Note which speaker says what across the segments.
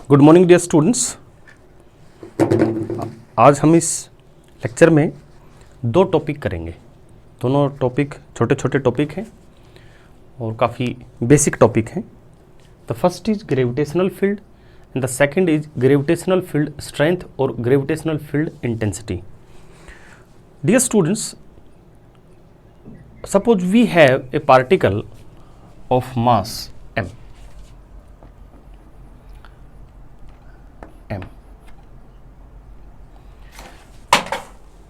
Speaker 1: Good morning dear students. आज हम इस लेक्चर में दो टॉपिक करेंगे। दोनों टॉपिक छोटे छोटे टॉपिक हैं और काफ़ी बेसिक टॉपिक हैं। The first is gravitational field and the second is gravitational field strength और gravitational field intensity. Dear students, suppose we have a particle of mass m,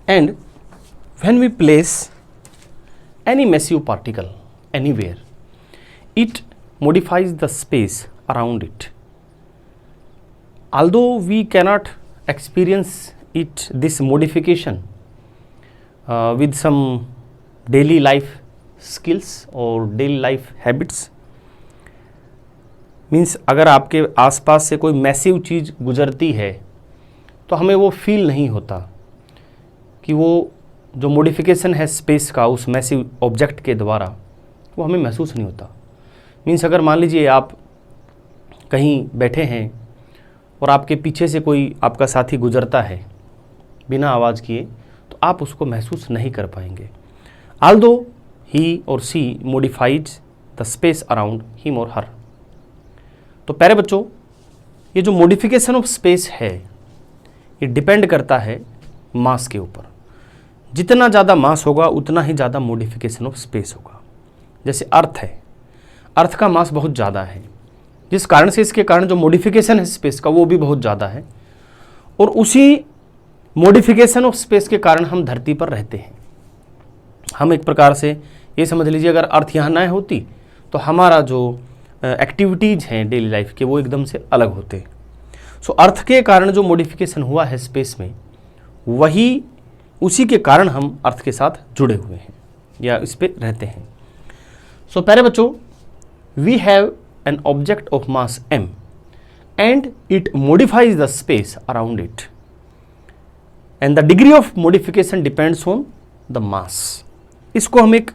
Speaker 1: and when we place any massive particle anywhere, it modifies the space around it. Although we cannot experience this modification with some daily life skills और daily life habits, means अगर आपके आसपास से कोई massive चीज़ गुजरती है तो हमें वो फील नहीं होता कि वो जो मॉडिफिकेशन है स्पेस का उस मैसिव ऑब्जेक्ट के द्वारा वो हमें महसूस नहीं होता। मीन्स अगर मान लीजिए आप कहीं बैठे हैं और आपके पीछे से कोई आपका साथी गुजरता है बिना आवाज़ किए, तो आप उसको महसूस नहीं कर पाएंगे। although he or she modifies the space around him or her। तो प्यारे बच्चों, ये जो मॉडिफिकेशन ऑफ स्पेस है ये डिपेंड करता है मास के ऊपर। जितना ज़्यादा मास होगा उतना ही ज़्यादा मॉडिफिकेशन ऑफ स्पेस होगा। जैसे अर्थ है, अर्थ का मास बहुत ज़्यादा है, जिस कारण से इसके कारण जो मॉडिफिकेशन है स्पेस का वो भी बहुत ज़्यादा है, और उसी मॉडिफिकेशन ऑफ स्पेस के कारण हम धरती पर रहते हैं। हम एक प्रकार से ये समझ लीजिए अगर अर्थ यहाँ ना होती तो हमारा जो एक्टिविटीज़ हैं डेली लाइफ के वो एकदम से अलग होते। सो अर्थ के कारण जो मॉडिफिकेशन हुआ है स्पेस में, वही उसी के कारण हम अर्थ के साथ जुड़े हुए हैं या इस पे रहते हैं। सो प्यारे बच्चों, we have an object of mass m and it modifies the space around it and the degree of modification depends on the mass. इसको हम एक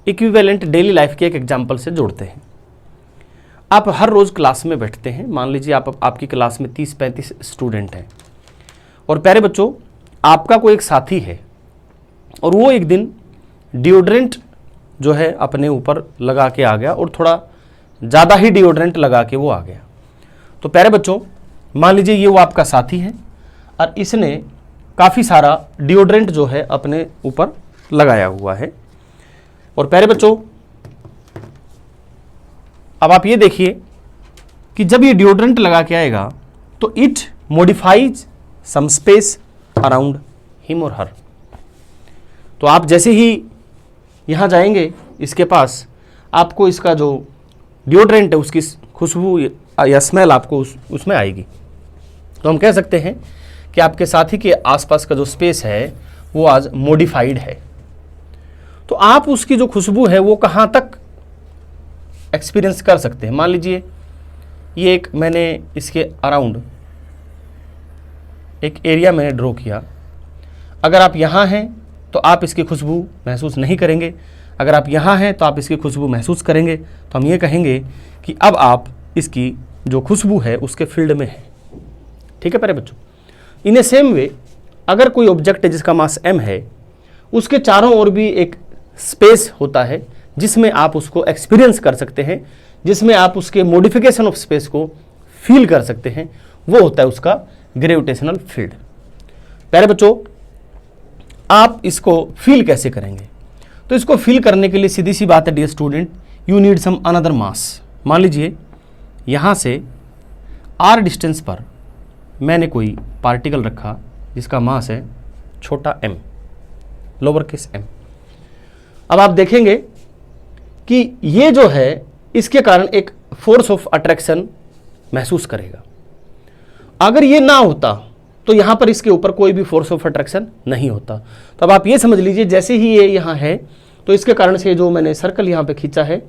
Speaker 1: इक्विवेलेंट डेली लाइफ के एक एग्जाम्पल से जोड़ते हैं। आप हर रोज़ क्लास में बैठते हैं, मान लीजिए आपकी क्लास में 30-35 स्टूडेंट हैं, और प्यारे बच्चों आपका कोई एक साथी है और वो एक दिन डिओड्रेंट जो है अपने ऊपर लगा के आ गया और थोड़ा ज़्यादा ही डिओड्रेंट लगा के वो आ गया। तो प्यारे बच्चों मान लीजिए ये वो आपका साथी है और इसने काफ़ी सारा डिओड्रेंट जो है अपने ऊपर लगाया हुआ है। और प्यारे बच्चों अब आप ये देखिए कि जब ये डिओड्रेंट लगा के आएगा तो it modifies some space around him और हर। तो आप जैसे ही यहाँ जाएंगे इसके पास, आपको इसका जो डिओड्रेंट है उसकी खुशबू या स्मेल आपको उसमें आएगी। तो हम कह सकते हैं कि आपके साथी के आसपास का जो स्पेस है वो आज मॉडिफाइड है। तो आप उसकी जो खुशबू है वो कहाँ तक एक्सपीरियंस कर सकते हैं। मान लीजिए ये एक मैंने इसके अराउंड एक एरिया मैंने ड्रॉ किया। अगर आप यहाँ हैं तो आप इसकी खुशबू महसूस नहीं करेंगे, अगर आप यहाँ हैं तो आप इसकी खुशबू महसूस करेंगे। तो हम ये कहेंगे कि अब आप इसकी जो खुशबू है उसके फील्ड में है। ठीक है प्यारे बच्चों, इन ए सेम वे अगर कोई ऑब्जेक्ट है जिसका मास m है, उसके चारों ओर भी एक स्पेस होता है जिसमें आप उसको एक्सपीरियंस कर सकते हैं, जिसमें आप उसके मॉडिफिकेशन ऑफ स्पेस को फील कर सकते हैं, वो होता है उसका ग्रेविटेशनल फील्ड। प्यारे बच्चों आप इसको फील कैसे करेंगे? तो इसको फील करने के लिए सीधी सी बात है dear student, you need some another mass. मान लीजिए यहाँ से r डिस्टेंस पर मैंने कोई पार्टिकल रखा जिसका मास है छोटा m, लोअर केस m। अब आप देखेंगे कि ये जो है इसके कारण एक फोर्स ऑफ अट्रैक्शन महसूस करेगा। अगर ये ना होता तो यहाँ पर इसके ऊपर कोई भी फोर्स ऑफ अट्रैक्शन नहीं होता। तो अब आप ये समझ लीजिए जैसे ही ये यहाँ है तो इसके कारण से जो मैंने सर्कल यहाँ पे खींचा है,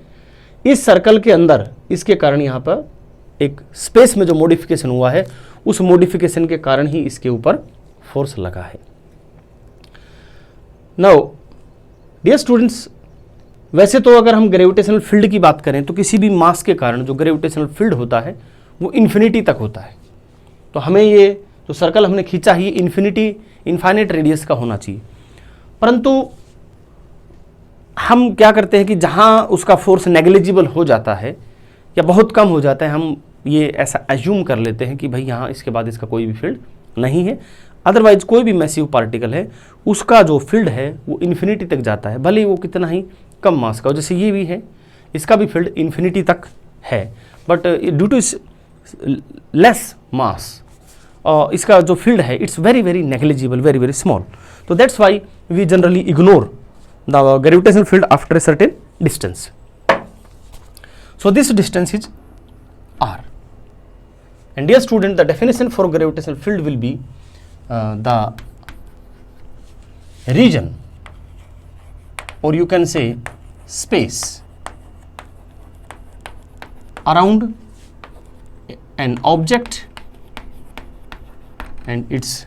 Speaker 1: इस सर्कल के अंदर इसके कारण यहाँ पर एक स्पेस में जो मॉडिफिकेशन हुआ है उस मॉडिफिकेशन के कारण ही इसके ऊपर फोर्स लगा है। नाउ डियर स्टूडेंट्स, वैसे तो अगर हम ग्रेविटेशनल फील्ड की बात करें तो किसी भी मास के कारण जो ग्रेविटेशनल फील्ड होता है वो इन्फिनिटी तक होता है। तो हमें ये जो सर्कल हमने खींचा है ये इन्फाइनाइट रेडियस का होना चाहिए। परंतु हम क्या करते हैं कि जहाँ उसका फोर्स नेग्लिजिबल हो जाता है या बहुत कम हो जाता है, हम ये ऐसा एज्यूम कर लेते हैं कि भाई यहाँ इसके बाद इसका कोई भी फील्ड नहीं है। अदरवाइज कोई भी मैसिव पार्टिकल है उसका जो फील्ड है वो इन्फिनिटी तक जाता है, भले ही वो कितना ही कम मास का हो। जैसे ये भी है, इसका भी फील्ड इन्फिनिटी तक है, but due to less mass इसका जो फील्ड है it's very very negligible, very very small. तो that's why we generally ignore the gravitational field after a certain distance. So this distance is r, and dear student, the definition for gravitational field will be the region, or you can say space around an object, and it's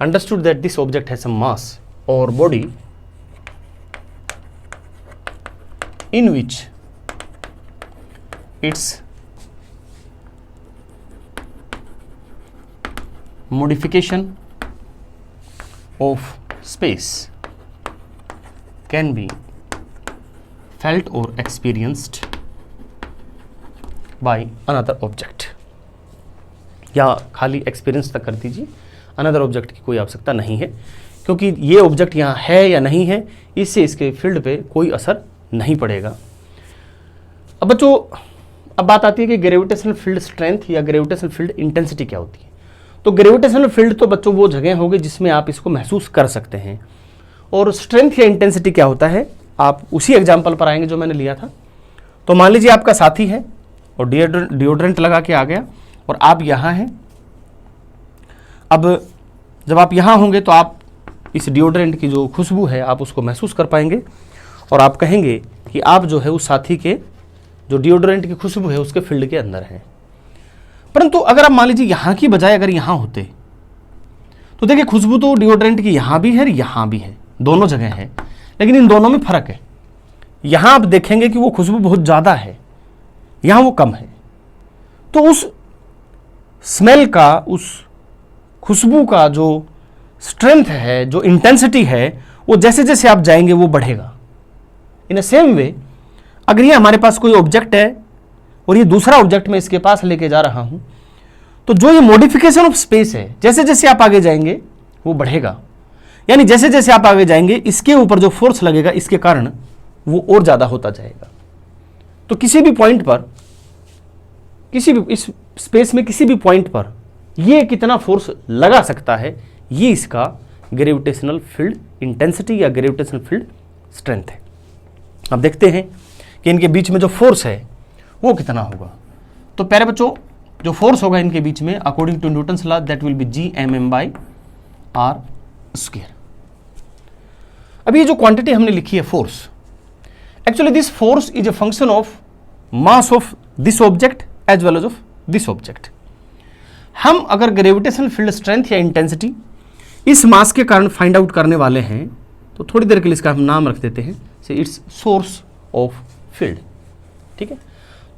Speaker 1: understood that this object has some mass or body in which its modification of space can be felt or experienced by another object। या खाली experience तक कर दीजिए, another object की कोई आवश्यकता नहीं है, क्योंकि ये ऑब्जेक्ट यहाँ है या नहीं है इससे इसके फील्ड पे कोई असर नहीं पड़ेगा। अब बच्चों, अब बात आती है कि ग्रेविटेशनल फील्ड स्ट्रेंथ या ग्रेविटेशनल फील्ड इंटेंसिटी क्या होती है। तो ग्रेविटेशनल फील्ड तो बच्चों वो जगह होगी जिसमें आप इसको महसूस कर सकते हैं, और स्ट्रेंथ या इंटेंसिटी क्या होता है आप उसी एग्जाम्पल पर आएंगे जो मैंने लिया था। तो मान लीजिए आपका साथी है और डिओड्रेंट लगा के आ गया और आप यहाँ हैं। अब जब आप यहाँ होंगे तो आप इस डिओड्रेंट की जो खुशबू है आप उसको महसूस कर पाएंगे, और आप कहेंगे कि आप जो है उस साथी के जो डिओड्रेंट की खुशबू है उसके फील्ड के अंदर है। परंतु अगर आप मान लीजिए यहाँ की बजाय अगर यहाँ होते तो देखिए खुशबू तो डिओड्रेंट की यहाँ भी है यहाँ भी है, दोनों जगह है, लेकिन इन दोनों में फर्क है। यहाँ आप देखेंगे कि वो खुशबू बहुत ज़्यादा है, यहाँ वो कम है। तो उस स्मेल का, उस खुशबू का जो स्ट्रेंथ है, जो इंटेंसिटी है, वो जैसे जैसे आप जाएंगे वो बढ़ेगा। इन अ सेम वे अगर ये हमारे पास कोई ऑब्जेक्ट है और ये दूसरा ऑब्जेक्ट मैं इसके पास लेके जा रहा हूं, तो जो ये मॉडिफिकेशन ऑफ स्पेस है जैसे जैसे आप आगे जाएंगे वो बढ़ेगा। यानी जैसे जैसे आप आगे जाएंगे इसके ऊपर जो फोर्स लगेगा इसके कारण वो और ज़्यादा होता जाएगा। तो किसी भी पॉइंट पर, किसी भी इस स्पेस में किसी भी पॉइंट पर ये कितना फोर्स लगा सकता है, ये इसका ग्रेविटेशनल फील्ड इंटेंसिटी या ग्रेविटेशनल फील्ड स्ट्रेंथ है। अब देखते हैं कि इनके बीच में जो फोर्स है वो कितना होगा। तो प्यारे बच्चों, जो फोर्स होगा इनके बीच में according to Newton's law that will be G/m/r²। अब ये जो क्वांटिटी हमने लिखी है force, actually this force is a function of mass of this object as well as of this object. हम अगर ग्रेविटेशनल फील्ड स्ट्रेंथ या इंटेंसिटी इस मास के कारण फाइंड आउट करने वाले हैं तो थोड़ी देर के लिए इसका हम नाम रख देते हैं से इट्स सोर्स ऑफ फील्ड। ठीक है,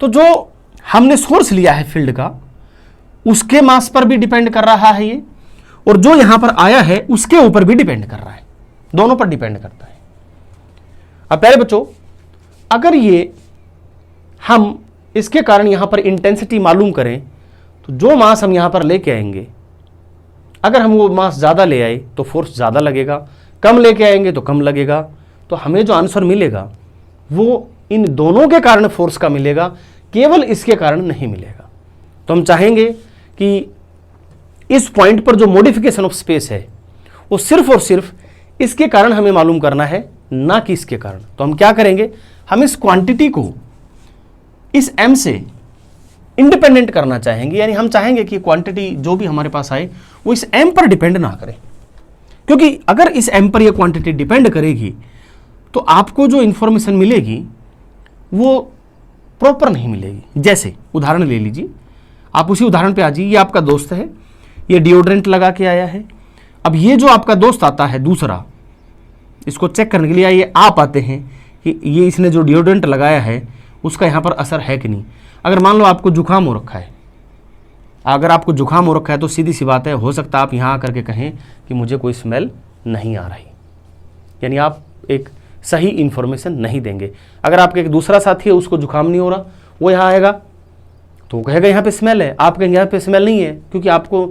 Speaker 1: तो जो हमने सोर्स लिया है फील्ड का उसके मास पर भी डिपेंड कर रहा है ये, और जो यहां पर आया है उसके ऊपर भी डिपेंड कर रहा है, दोनों पर डिपेंड करता है। अब प्यारे बच्चों, अगर ये हम इसके कारण यहां पर इंटेंसिटी मालूम करें तो जो मास हम यहां पर लेके आएंगे, अगर हम वो मास ज़्यादा ले आए तो फोर्स ज़्यादा लगेगा, कम लेके आएंगे तो कम लगेगा। तो हमें जो आंसर मिलेगा वो इन दोनों के कारण फोर्स का मिलेगा, केवल इसके कारण नहीं मिलेगा। तो हम चाहेंगे कि इस पॉइंट पर जो मॉडिफिकेशन ऑफ स्पेस है वो सिर्फ और सिर्फ इसके कारण हमें मालूम करना है, ना कि इसके कारण। तो हम क्या करेंगे, हम इस क्वांटिटी को इस m से इंडिपेंडेंट करना चाहेंगे। यानी हम चाहेंगे कि क्वांटिटी जो भी हमारे पास आए वो इस m पर डिपेंड ना करे, क्योंकि अगर इस m पर यह क्वांटिटी डिपेंड करेगी तो आपको जो इंफॉर्मेशन मिलेगी वो प्रॉपर नहीं मिलेगी। जैसे उदाहरण ले लीजिए, आप उसी उदाहरण पे आ जाइए। ये आपका दोस्त है, ये डिओड्रेंट लगा के आया है। अब ये जो आपका दोस्त आता है दूसरा, इसको चेक करने के लिए ये आप आते हैं कि ये इसने जो डिओड्रेंट लगाया है उसका यहाँ पर असर है कि नहीं। अगर मान लो आपको जुकाम हो रखा है, अगर आपको जुकाम हो रखा है तो सीधी सी बात है, हो सकता है आप यहाँ आकर के कहें कि मुझे कोई स्मेल नहीं आ रही, यानी आप एक सही इन्फॉर्मेशन नहीं देंगे। अगर आपका एक दूसरा साथी है, उसको जुकाम नहीं हो रहा, वो यहाँ आएगा तो वो कहेगा यहाँ पे स्मेल है, आप कहेंगे यहाँ पे स्मेल नहीं है क्योंकि आपको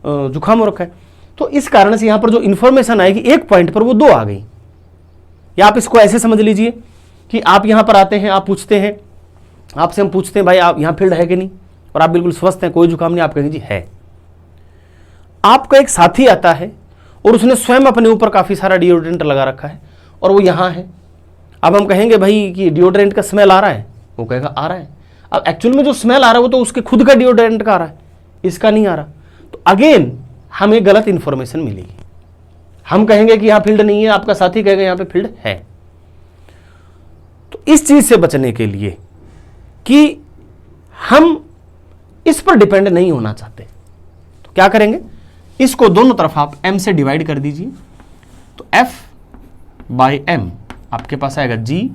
Speaker 1: जुकाम हो रखा है। तो इस कारण से यहाँ पर जो इन्फॉर्मेशन आएगी एक पॉइंट पर वो दो आ गई। या आप इसको ऐसे समझ लीजिए कि आप यहाँ पर आते हैं, आप पूछते हैं, आपसे हम पूछते हैं भाई आप यहाँ फील्ड है कि नहीं, और आप बिल्कुल स्वस्थ हैं, कोई जुकाम नहीं, आप कहेंगे जी है। आपका एक साथी आता है और उसने स्वयं अपने ऊपर काफ़ी सारा डिओड्रेंट लगा रखा है और वो यहाँ है। अब हम कहेंगे भाई कि डिओड्रेंट का स्मेल आ रहा है, वो कहेगा आ रहा है। अब एक्चुअल में जो स्मेल आ रहा है वो तो उसके खुद का डिओड्रेंट का आ रहा है, इसका नहीं आ रहा। तो अगेन हमें गलत इंफॉर्मेशन मिलेगी। हम कहेंगे कि यहाँ फील्ड नहीं है, आपका साथी कहेगा यहाँ पे फील्ड है। तो इस चीज से बचने के लिए कि हम इस पर डिपेंड नहीं होना चाहते, तो क्या करेंगे, इसको दोनों तरफ आप m से डिवाइड कर दीजिए। तो f/m आपके पास आएगा g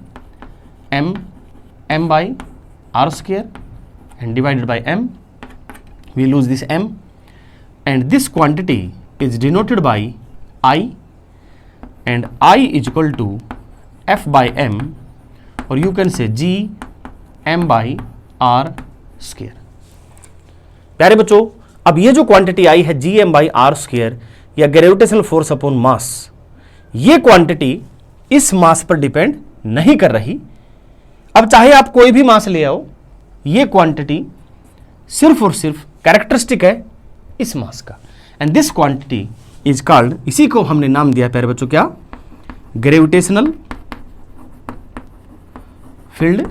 Speaker 1: m/r² and divided by m, we lose this m, and this quantity is denoted by I, and I is equal to f/m, or you can say g m/r²। प्यारे बच्चों, अब ये जो क्वांटिटी आई है जी m/r² या gravitational force upon mass, ये quantity इस मास पर डिपेंड नहीं कर रही। अब चाहे आप कोई भी मास ले आओ, ये क्वांटिटी सिर्फ और सिर्फ कैरेक्टरिस्टिक है इस मास का, and this quantity is called, इसी को हमने नाम दिया प्यारे बच्चों क्या, ग्रेविटेशनल फील्ड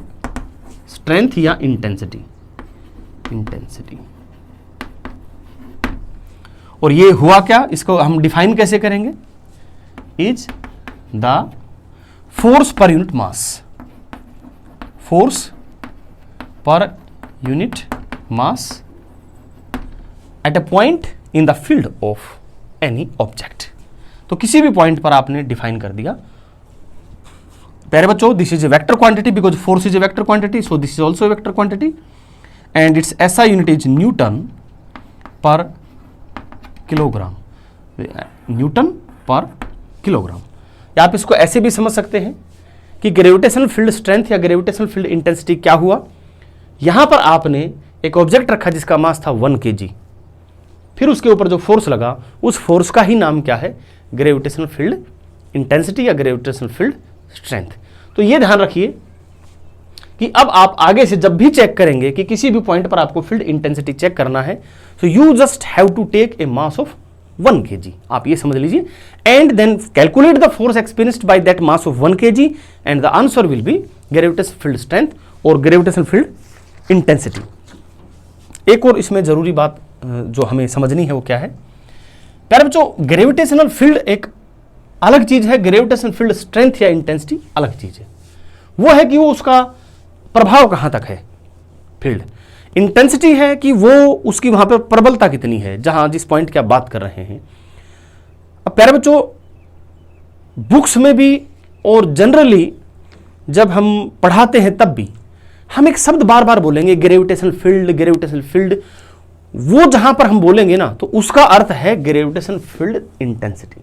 Speaker 1: स्ट्रेंथ या इंटेंसिटी। और ये हुआ क्या, इसको हम डिफाइन कैसे करेंगे, is the force per unit mass, force per unit mass at a point in the field of any object. तो किसी भी पॉइंट पर आपने डिफाइन कर दिया। प्यारे बच्चों, this is a vector quantity because force is a vector quantity, so this is also a vector quantity and it's SI unit is Newton पर किलोग्राम, न्यूटन पर किलोग्राम। या आप इसको ऐसे भी समझ सकते हैं कि ग्रेविटेशनल फील्ड स्ट्रेंथ या ग्रेविटेशनल फील्ड इंटेंसिटी क्या हुआ, यहां पर आपने एक ऑब्जेक्ट रखा जिसका मास था 1 kg, फिर उसके ऊपर जो फोर्स लगा उस फोर्स का ही नाम क्या है, ग्रेविटेशनल फील्ड इंटेंसिटी या ग्रेविटेशनल फील्ड स्ट्रेंथ। तो ये ध्यान रखिए कि अब आप आगे से जब भी चेक करेंगे कि किसी भी पॉइंट पर आपको फील्ड इंटेंसिटी चेक करना है, so you just have to take a mass of 1 kg, आप ये समझ लीजिए, and then calculate the force experienced by that mass of 1 kg and the answer will be gravitational field strength और gravitational field intensity. एक और इसमें जरूरी बात जो हमें समझनी है वो क्या है, प्यारे बच्चों, ग्रेविटेशनल फील्ड एक अलग चीज है, ग्रेविटेशनल फील्ड स्ट्रेंथ या इंटेंसिटी अलग चीज है। वो है कि वो उसका प्रभाव कहां तक है, फील्ड इंटेंसिटी है कि वो उसकी वहां पर प्रबलता कितनी है, जहां जिस पॉइंट की आप बात कर रहे हैं। अब प्यारे बच्चों, बुक्स में भी और जनरली जब हम पढ़ाते हैं तब भी हम एक शब्द बार बार बोलेंगे, ग्रेविटेशनल फील्ड, ग्रेविटेशनल फील्ड। वो जहां पर हम बोलेंगे ना तो उसका अर्थ है ग्रेविटेशनल फील्ड इंटेंसिटी।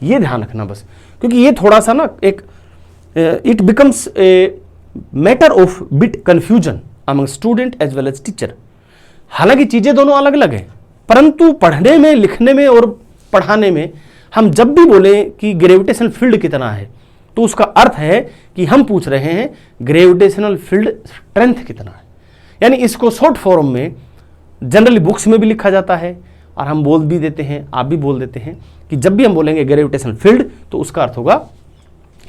Speaker 1: ये ध्यान रखना बस, क्योंकि ये थोड़ा सा ना एक it becomes a matter of bit confusion among student as well as teacher. हालांकि चीजें दोनों अलग अलग हैं, परंतु पढ़ने में, लिखने में और पढ़ाने में हम जब भी बोले कि ग्रेविटेशनल फील्ड कितना है तो उसका अर्थ है कि हम पूछ रहे हैं ग्रेविटेशनल फील्ड स्ट्रेंथ कितना है। यानी इसको शॉर्ट फॉर्म में जनरली बुक्स में भी लिखा जाता है और हम बोल भी देते हैं, आप भी बोल देते हैं कि जब भी हम बोलेंगे ग्रेविटेशनल फील्ड तो उसका अर्थ होगा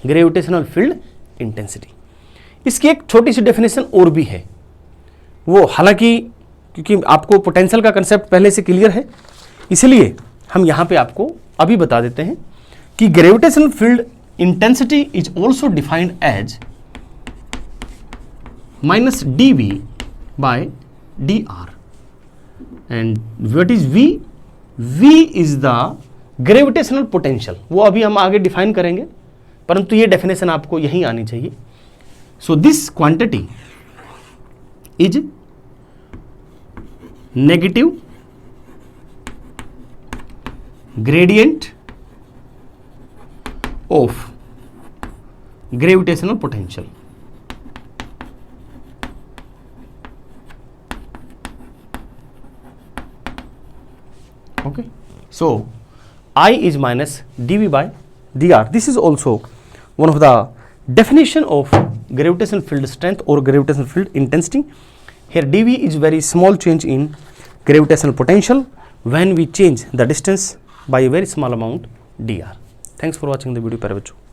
Speaker 1: ग्रेविटेशनल फील्ड इंटेंसिटी। इसकी एक छोटी सी डेफिनेशन और भी है, वो हालांकि क्योंकि आपको पोटेंशियल का कंसेप्ट पहले से क्लियर है इसलिए हम यहां पे आपको अभी बता देते हैं कि gravitational field intensity is also defined as -dV/dr and what is V? V is the gravitational potential. वो अभी हम आगे डिफाइन करेंगे, परंतु ये डेफिनेशन आपको यहीं आनी चाहिए। So this quantity is negative gradient of gravitational potential. Okay, so I is minus dV by dr. This is also one of the definition of gravitational field strength or gravitational field intensity. Here dV is very small change in gravitational potential when we change the distance by a very small amount dr. Thanks for watching the video, प्यारे बच्चों।